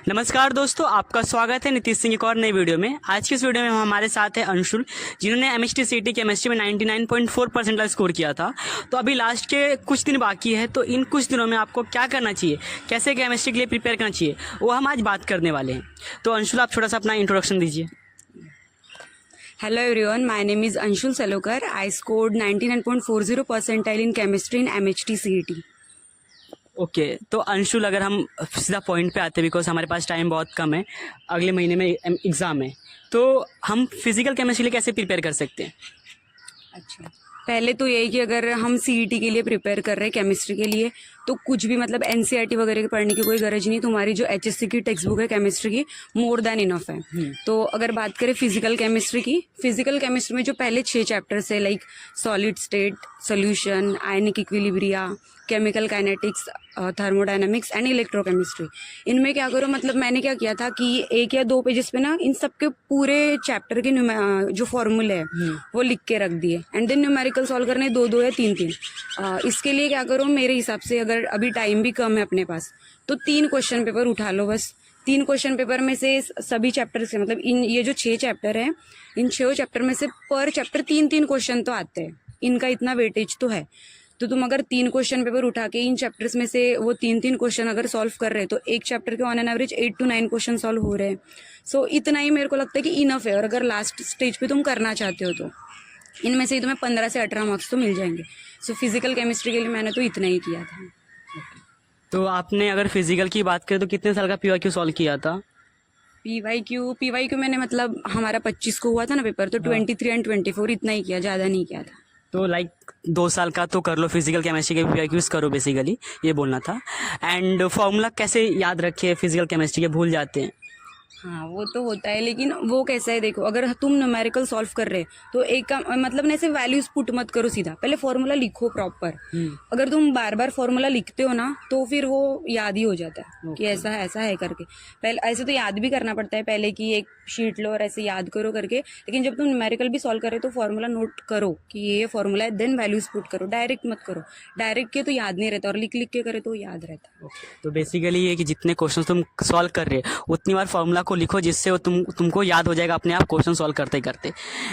नमस्कार दोस्तों, आपका स्वागत है नीतीश सिंह एक और नई वीडियो में। आज की इस वीडियो में हमारे साथ है अंशुल, जिन्होंने एमएचटी सीटी केमिस्ट्री में 99.4% स्कोर किया था। तो अभी लास्ट के कुछ दिन बाकी है, तो इन कुछ दिनों में आपको क्या करना चाहिए, कैसे केमिस्ट्री के लिए प्रिपेयर करना चाहिए, वो हम आज बात करने वाले हैं। तो अंशुल, आप थोड़ा सा अपना इंट्रोडक्शन दीजिए। Hello everyone, my name is Anshul Salokar. I scored 99.40 percentile in chemistry in MHT CET. Okay, तो अंशुल, अगर हम सीधा पॉइंट पे आते हैं, बिकॉज हमारे पास टाइम बहुत कम है, अगले महीने में एग्ज़ाम है, तो हम फिजिकल केमिस्ट्री लिए कैसे प्रिपेयर कर सकते हैं? अच्छा, पहले तो यही कि अगर हम सीईटी के लिए प्रिपेयर कर रहे हैं केमिस्ट्री के लिए, तो कुछ भी मतलब एनसीईआरटी वगैरह के पढ़ने की कोई गरज नहीं। तुम्हारी जो एचएससी की टेक्स्ट बुक है केमिस्ट्री की, मोर देन इनफ है। तो अगर बात करें फिजिकल केमिस्ट्री की, फिजिकल केमिस्ट्री में जो पहले 6 चैप्टर्स है, like solid state, solution, ionic equilibria, chemical kinetics, thermodynamics and electrochemistry, इनमें क्या करो, मतलब मैंने क्या किया था कि 1 या 2 पेजेस पे ना इन सबके पूरे चैप्टर के जो फॉर्मूले है वो लिख के रख दिए, एंड देन न्यूमेरिकल सॉल्व करने 2-2 या 3-3। इसके लिए क्या करो, मेरे हिसाब से अगर अभी टाइम भी कम है अपने पास, तो 3 क्वेश्चन पेपर उठा लो बस। 3 क्वेश्चन पेपर में से सभी चैप्टर से, मतलब इन ये जो 6 चैप्टर है, इन 6 चैप्टर में से पर चैप्टर 3-3 क्वेश्चन तो आते हैं, इनका इतना वेटेज तो है। तो तुम अगर 3 क्वेश्चन पेपर उठा के इन चैप्टर्स में से वो 3-3 क्वेश्चन अगर सॉल्व कर रहे हैं, तो एक चैप्टर के on an average 8 to 9 question solve हो रहे हैं। सो इतना ही मेरे को लगता है कि इनफ है। और अगर लास्ट स्टेज पे तुम करना चाहते हो तो इनमें से ही तुम्हें 15 से 18 मार्क्स तो मिल जाएंगे। सो फिजिकल केमिस्ट्री के लिए मैंने तो इतना ही किया था। तो आपने अगर फिजिकल की बात करें तो कितने साल का पीवाईक्यू सॉल्व किया था? पीवाईक्यू मैंने, मतलब हमारा 25 को हुआ था ना पेपर, तो 23 एंड 24 इतना ही किया, ज़्यादा नहीं किया था। तो लाइक 2 साल का तो कर लो, फिजिकल केमिस्ट्री के पीवाईक्यूज करो, बेसिकली ये बोलना था। एंड फॉर्मूला कैसे याद रखे, फिजिकल केमिस्ट्री के भूल जाते हैं। हाँ, वो तो होता है, लेकिन वो कैसा है, देखो अगर तुम न्यूमेरिकल सॉल्व कर रहे तो एक का मतलब ना, ऐसे वैल्यूज पुट मत करो, सीधा पहले फॉर्मूला लिखो प्रॉपर। अगर तुम बार बार फॉर्मूला लिखते हो ना, तो फिर वो याद ही हो जाता है कि ऐसा है करके। पहले ऐसे तो याद भी करना पड़ता है पहले कि एक शीट लो और ऐसे याद करो करके, लेकिन जब तुम न्यूमेरिकल भी सॉल्व करे तो फॉर्मूला नोट करो कि ये फॉर्मूला है, देन वैल्यूज पुट करो, डायरेक्ट मत करो। डायरेक्ट के तो याद नहीं रहता, और लिख लिख के करे तो याद रहता है। तो बेसिकली ये कि जितने क्वेश्चन तुम सॉल्व कर रहे हो उतनी बार फॉर्मूला को लिखो, जिससे वो तुमको याद हो जाएगा अपने आप क्वेश्चन सॉल्व करते करते।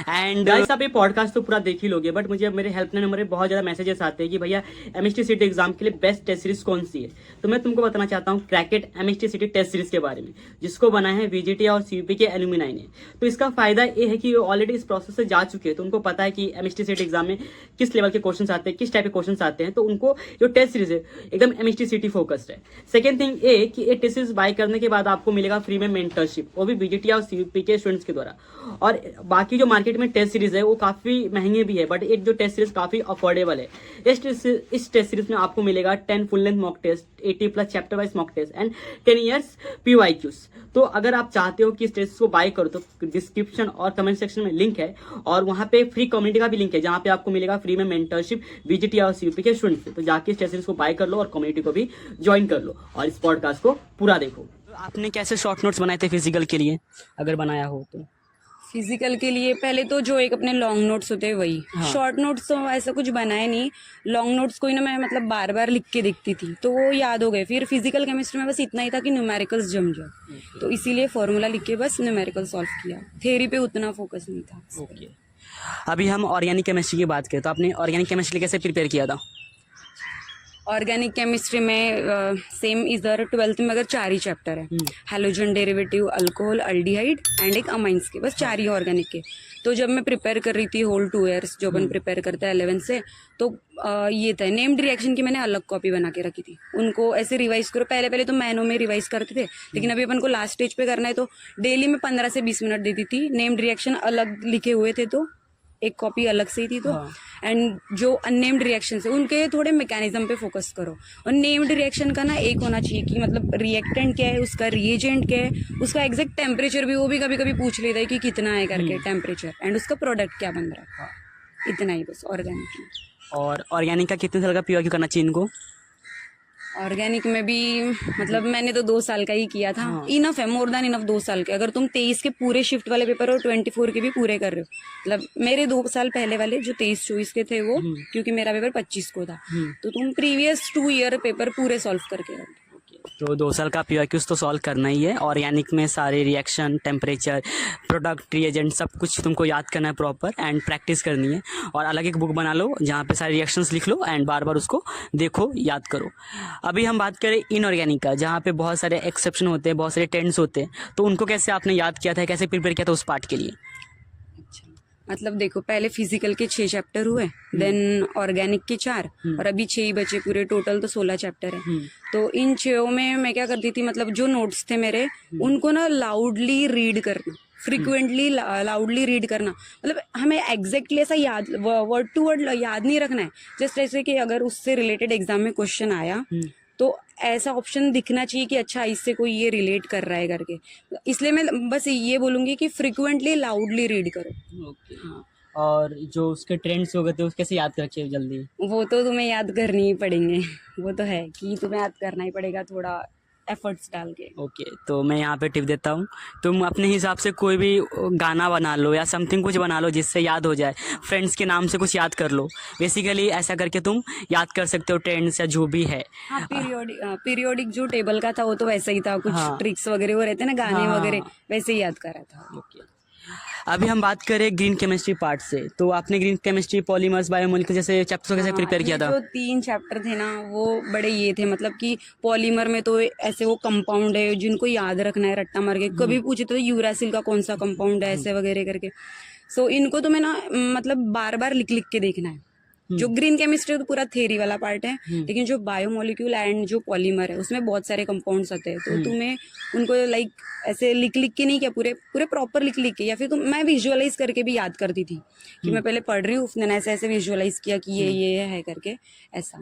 एंड गाइस, आप ये पॉडकास्ट तो पूरा देख ही लोगे, बट मुझे मेरे हेल्पलाइन नंबर पर बहुत ज़्यादा मैसेजेस आते हैं कि भैया एमएचटी सीटी एग्जाम के लिए बेस्ट टेस्ट सीरीज कौन सी है। तो मैं तुमको बताना चाहता हूँ क्रैकेट एमएचटी सीटी टेस्ट सीरीज के बारे में, जिसको बना है वीजीटी और सीयूपी के एल्यूमिनाई ने। तो इसका फायदा ये है कि वो ऑलरेडी इस प्रोसेस से जा चुके हैं, तो उनको पता है कि एमएचटी सीटी एग्जाम में किस लेवल के क्वेश्चन आते हैं, किस टाइप के क्वेश्चन आते हैं। तो उनको जो टेस्ट सीरीज है एकदम एमएचटी सीटी फोकस्ड है। सेकंड थिंग ये कि ये टेस्ट सीरीज बाय करने के बाद आपको मिलेगा फ्री में मेंटरशिप, वो भी बीजीटी और सीयूपी के स्टूडेंट्स के द्वारा। और बाकी जो मार्केट में टेस्ट सीरीज है वो काफी महंगे भी है, बट एक जो टेस्ट सीरीज काफी अफोर्डेबल है। इस टेस्ट सीरीज में आपको मिलेगा 10 full length mock test, 80+ chapter wise mock test and 10 years PYQs. तो अगर आप चाहते हो कि इस टेस्ट को बाय करो, तो डिस्क्रिप्शन और कमेंट सेक्शन में लिंक है, और वहां पे फ्री कम्युनिटी का भी लिंक है, जहां पे आपको मिलेगा फ्री में मेंटरशिप बीजीटी और सीयूपी के स्टूडेंट्स से। तो जाके इस टेस्ट सीरीज को बाय कर लो और कम्युनिटी को भी ज्वाइन कर लो, और इस पॉडकास्ट को पूरा देखो। तो आपने कैसे शॉर्ट नोट्स बनाए थे फिजिकल के लिए, अगर बनाया हो तो? फिजिकल के लिए पहले तो जो एक अपने लॉन्ग नोट्स होते हैं वही। शॉर्ट नोट्स तो ऐसा कुछ बनाए नहीं। लॉन्ग नोट्स को ही ना मैं मतलब बार बार लिख के देखती थी, तो वो याद हो गए। फिर फिजिकल केमिस्ट्री में बस इतना ही था कि न्यूमेरिकल्स जम जाए, तो इसीलिए फॉर्मूला लिख के बस न्यूमेरिकल सॉल्व किया। थ्योरी पे उतना फोकस नहीं था। ओके, अभी हम ऑर्गेनिक केमिस्ट्री की बात करें, तो आपने ऑर्गेनिक केमिस्ट्री कैसे प्रिपेयर किया था? ऑर्गेनिक केमिस्ट्री में सेम इधर 12th में अगर 4 ही चैप्टर है, halogen derivative, alcohol, aldehyde and एक अमाइंस के, बस 4 ही ऑर्गेनिक के। तो जब मैं प्रिपेयर कर रही थी होल 2 ईयर्स, जो अपन प्रिपेयर करते हैं 11 से, तो ये था नेम्ड रिएक्शन की मैंने अलग कॉपी बना के रखी थी। उनको ऐसे रिवाइज करो, पहले तो मैनो में रिवाइज करते थे, लेकिन अभी अपन को लास्ट स्टेज पे करना है, तो डेली में 15 से 20 मिनट देती थी। नेम्ड रिएक्शन अलग लिखे हुए थे, तो एक कॉपी अलग से ही थी। तो एंड जो अननेम्ड रिएक्शन है उनके थोड़े मैकेनिज्म पे फोकस करो। और नेम्ड रिएक्शन का ना एक होना चाहिए कि मतलब रिएक्टेंट क्या है, उसका रिएजेंट क्या है, उसका एग्जैक्ट टेम्परेचर भी, वो भी कभी कभी पूछ लेता है कि कितना है करके टेम्परेचर, एंड उसका प्रोडक्ट क्या बन रहा है। इतना ही बस ऑर्गेनिक में। और ऑर्गेनिक का कितने साल का पीवाईक्यू करना चाहिए इनको? ऑर्गेनिक में भी मतलब मैंने तो 2 साल का ही किया था। इनफ है, मोर देन इनफ 2 साल के। अगर तुम 23 के पूरे शिफ्ट वाले पेपर और 24 के भी पूरे कर रहे हो, मतलब मेरे 2 साल पहले वाले जो 23-24 के थे वो, क्योंकि मेरा पेपर 25 को था, तो तुम प्रीवियस 2 ईयर पेपर पूरे सॉल्व करके रहो। तो 2 साल का PYQs तो सॉल्व करना ही है। ऑर्गेनिक में सारे रिएक्शन, टेम्परेचर, प्रोडक्ट, रिएजेंट सब कुछ तुमको याद करना है प्रॉपर एंड प्रैक्टिस करनी है। और अलग एक बुक बना लो जहाँ पे सारे रिएक्शंस लिख लो एंड बार बार उसको देखो, याद करो। अभी हम बात करें इनऑर्गेनिक का, जहाँ पे बहुत सारे एक्सेप्शन होते हैं, बहुत सारे टेंस होते हैं, तो उनको कैसे आपने याद किया था, कैसे प्रिपेयर किया था उस पार्ट के लिए? मतलब देखो, पहले फिजिकल के 6 चैप्टर हुए, देन ऑर्गेनिक के 4, और अभी 6 ही बचे पूरे, टोटल तो 16 चैप्टर है। तो इन 6 में मैं क्या करती थी, मतलब जो नोट्स थे मेरे उनको ना लाउडली रीड करना, फ्रिक्वेंटली लाउडली रीड करना। मतलब हमें एग्जैक्टली ऐसा याद, वर्ड टू वर्ड याद नहीं रखना है। जस्ट ऐसे कि अगर उससे रिलेटेड एग्जाम में क्वेश्चन आया तो ऐसा ऑप्शन दिखना चाहिए कि अच्छा इससे कोई ये रिलेट कर रहा है करके। इसलिए मैं बस ये बोलूंगी कि फ्रिक्वेंटली लाउडली रीड करो। ओके। हाँ, और जो उसके ट्रेंड्स हो गए थे उसको कैसे याद करके जल्दी? वो तो तुम्हें याद करनी ही पड़ेंगे, वो तो है कि तुम्हें याद करना ही पड़ेगा थोड़ा एफर्ट्स डाल के। ओके, तो मैं यहाँ पे टिप देता हूँ, तुम अपने हिसाब से कोई भी गाना बना लो या समथिंग कुछ बना लो जिससे याद हो जाए। फ्रेंड्स के नाम से कुछ याद कर लो, बेसिकली ऐसा करके तुम याद कर सकते हो ट्रेंड्स या जो भी है। हाँ, पीरियोडिक जो टेबल का था वो तो वैसा ही था, कुछ हाँ। ट्रिक्स वगैरह वो रहते हैं ना, गाने हाँ। वगैरह, वैसे ही याद करा था। ओके, अभी हम बात करें ग्रीन केमिस्ट्री पार्ट से, तो आपने ग्रीन केमिस्ट्री, पॉलीमर्स, बायोमोलिक्यूल जैसे चैप्टर्स को कैसे प्रिपेयर किया था? जो 3 चैप्टर थे ना वो बड़े ये थे, मतलब कि पॉलीमर में तो ऐसे वो कंपाउंड है जिनको याद रखना है रट्टा मार के, कभी पूछे तो यूरासिल का कौन सा कंपाउंड है ऐसे वगैरह करके। सो इनको तो मैं ना मतलब बार बार लिख लिख के देखना है। जो ग्रीन केमिस्ट्री तो पूरा थ्योरी वाला पार्ट है, लेकिन जो बायोमोलिक्यूल एंड जो पॉलीमर है उसमें बहुत सारे कंपाउंड्स आते हैं, तो तुम्हें उनको लाइक ऐसे लिख लिख के नहीं, क्या पूरे पूरे प्रॉपर लिख लिख के, या फिर मैं विजुअलाइज करके भी याद करती थी कि मैं पहले पढ़ रही हूँ, उसने ऐसे ऐसे विजुअलाइज किया कि ये है करके ऐसा।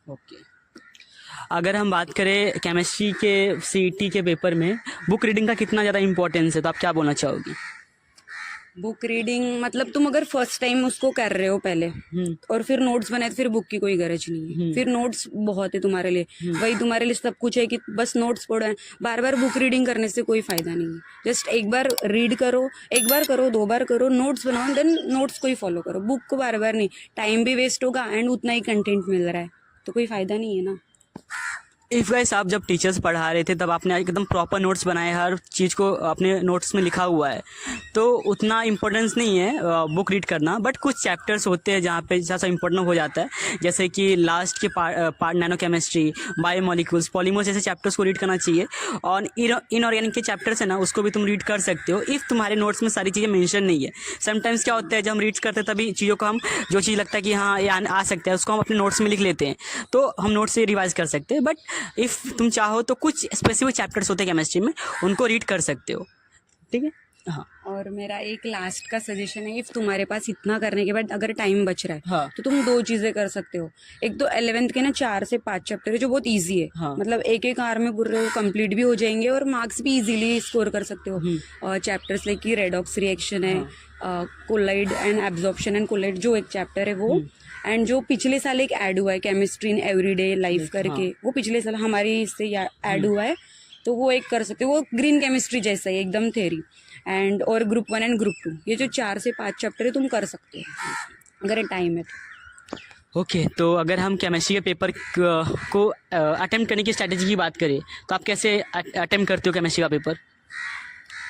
ओके, अगर हम बात करें केमिस्ट्री के CET के पेपर में बुक रीडिंग का कितना ज़्यादा इंपॉर्टेंस है, तो आप क्या बोलना चाहोगी? बुक रीडिंग मतलब तुम अगर फर्स्ट टाइम उसको कर रहे हो पहले और फिर नोट्स बनाए तो फिर बुक की कोई गरज नहीं है। फिर नोट्स बहुत है तुम्हारे लिए, वही तुम्हारे लिए सब कुछ है कि बस नोट्स पढ़ो है। बार बार बुक रीडिंग करने से कोई फायदा नहीं है। जस्ट एक बार रीड करो, एक बार करो, 2 बार करो, नोट्स बनाओ, देन नोट्स को ही फॉलो करो। बुक को बार बार नहीं, टाइम भी वेस्ट होगा एंड उतना ही कंटेंट मिल रहा है तो कोई फायदा नहीं है ना। इफ़ गाइस, आप जब टीचर्स पढ़ा रहे थे तब आपने एकदम प्रॉपर नोट्स बनाए, हर चीज़ को अपने नोट्स में लिखा हुआ है, तो उतना इम्पोर्टेंस नहीं है बुक रीड करना। बट कुछ चैप्टर्स होते हैं जहाँ पे ज़्यादा इम्पोर्टेंट हो जाता है, जैसे कि लास्ट के part nano chemistry, biomolecules, polymers जैसे चैप्टर्स को रीड करना चाहिए। और इनऑर्गेनिक के चैप्टर्स है ना, उसको भी तुम रीड कर सकते हो इफ़ तुम्हारे नोट्स में सारी चीज़ें मेंशन नहीं है। समटाइम्स क्या होता है, जब हम रीड करते हैं तभी चीज़ों को हम, जो चीज़ लगता है कि हाँ ये आ सकता है, उसको हम अपने नोट्स में लिख लेते हैं, तो हम नोट्स से रिवाइज कर सकते हैं। बट इफ़ तुम चाहो तो कुछ स्पेसिफिक चैप्टर्स होते हैं केमिस्ट्री में, उनको रीड कर सकते हो, ठीक है? हाँ। और मेरा एक लास्ट का सजेशन है, इफ तुम्हारे पास इतना करने के बाद अगर टाइम बच रहा है हाँ। तो तुम 2 चीजें कर सकते हो। एक तो 11th के ना 4 से 5 चैप्टर है जो बहुत इजी है। हाँ। मतलब एक आवर में पूरे कंप्लीट भी हो जाएंगे और मार्क्स भी इजीली स्कोर कर सकते हो। चैप्टर्स लाइक कि रेडॉक्स रिएक्शन है, colloid and absorption and colloid जो एक चैप्टर है वो, एंड जो पिछले साल एक ऐड हुआ है केमिस्ट्री इन एवरीडे लाइफ करके, वो पिछले साल हमारी इससे ऐड हुआ है, तो वो एक कर सकते हो। वो ग्रीन केमिस्ट्री जैसा है एकदम थ्योरी एंड, और ग्रुप 1 एंड ग्रुप 2, ये जो 4 से 5 चैप्टर है तुम कर सकते हो अगर टाइम है तो। ओके, तो अगर हम केमिस्ट्री के पेपर को अटेम्प्ट करने की स्ट्रैटेजी की बात करें तो आप कैसे अटेम्प्ट करते हो केमिस्ट्री का पेपर?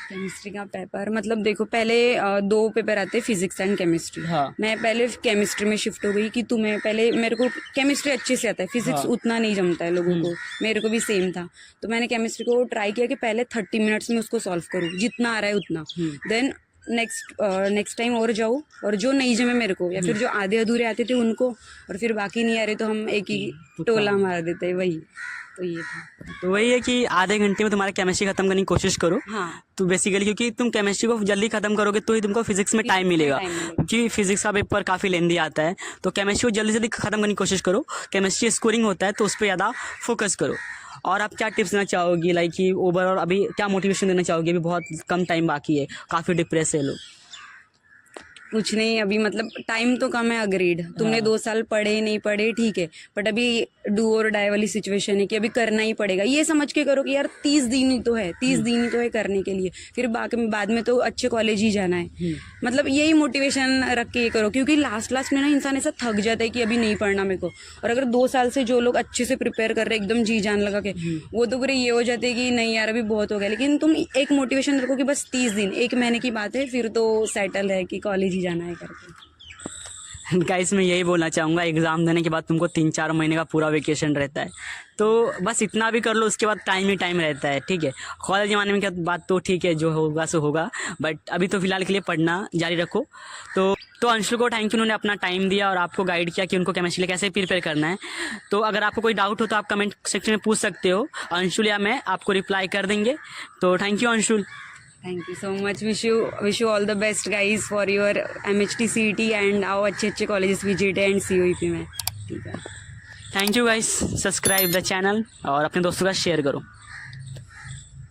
केमिस्ट्री का पेपर मतलब देखो, पहले 2 पेपर आते हैं, फिजिक्स एंड केमिस्ट्री। हाँ। मैं पहले केमिस्ट्री में शिफ्ट हो गई कि तुम्हें पहले, मेरे को केमिस्ट्री अच्छे से आता है, फिजिक्स उतना नहीं जमता है लोगों को, मेरे को भी सेम था। तो मैंने केमिस्ट्री को ट्राई किया कि पहले 30 मिनट्स में उसको सॉल्व करूँ, जितना आ रहा है उतना, देन नेक्स्ट टाइम और जाओ, और जो नहीं जमे मेरे को या फिर जो आधे अधूरे आते थे उनको, और फिर बाकी नहीं आ रहे तो हम एक ही टोला मार देते हैं, वही। तो ये था। तो वही है कि आधे घंटे में तुम्हारा केमिस्ट्री खत्म करने की कोशिश करो। हाँ। तो बेसिकली क्योंकि तुम केमिस्ट्री को जल्दी खत्म करोगे तो ही तुमको फिजिक्स में टाइम मिलेगा, क्योंकि फिजिक्स का पेपर काफ़ी लेंदी आता है। तो केमिस्ट्री को जल्दी से जल्दी खत्म करने की कोशिश करो। केमिस्ट्री स्कोरिंग होता है तो उस पर ज़्यादा फोकस करो। और आप क्या टिप्स देना चाहोगी, लाइक कि ओवरऑल अभी क्या मोटिवेशन देना चाहोगी? अभी बहुत कम टाइम बाकी है, काफ़ी डिप्रेस है लोग। कुछ नहीं अभी मतलब टाइम तो कम है अग्रीड तुमने 2 साल पढ़े नहीं पढ़े ठीक है बट अभी डू और डाई वाली सिचुएशन है कि अभी करना ही पड़ेगा ये समझ के करो कि यार 30 दिन ही तो है 30 दिन ही तो है करने के लिए फिर बाद में तो अच्छे कॉलेज ही जाना है मतलब यही मोटिवेशन रख के ये करो क्योंकि लास्ट में ना इंसान ऐसा थक जाता है कि अभी नहीं पढ़ना मेरे को और अगर 2 साल से जो लोग अच्छे से प्रिपेयर कर रहे हैं एकदम जी जान लगा के वो तो पूरे ये हो जाते हैं कि नहीं यार अभी बहुत हो गया लेकिन तुम एक मोटिवेशन रखो कि बस 30 दिन 1 महीने की बात है फिर तो सेटल है कि कॉलेज ही जाना है करके गाइस मैं यही बोलना चाहूँगा एग्ज़ाम देने के बाद तुमको 3-4 महीने का पूरा वेकेशन रहता है तो बस इतना भी कर लो उसके बाद टाइम ही टाइम रहता है ठीक है कॉलेज जमाने में क्या बात तो ठीक है जो होगा सो होगा बट अभी तो फिलहाल के लिए पढ़ना जारी रखो तो अंशुल को थैंक यू उन्होंने अपना टाइम दिया और आपको गाइड किया कि उनको केमिस्ट्री कैसे प्रिपेयर करना है तो अगर आपको कोई डाउट हो तो आप कमेंट सेक्शन में पूछ सकते हो अंशुल या मैं आपको रिप्लाई कर देंगे तो thank you Anshul thank you so much wish you all the best guys for your MHT CET and आओ अच्छे कॉलेजेस विजिट एंड COEP में ठीक है thank you guys subscribe the channel और अपने दोस्तों का शेयर करो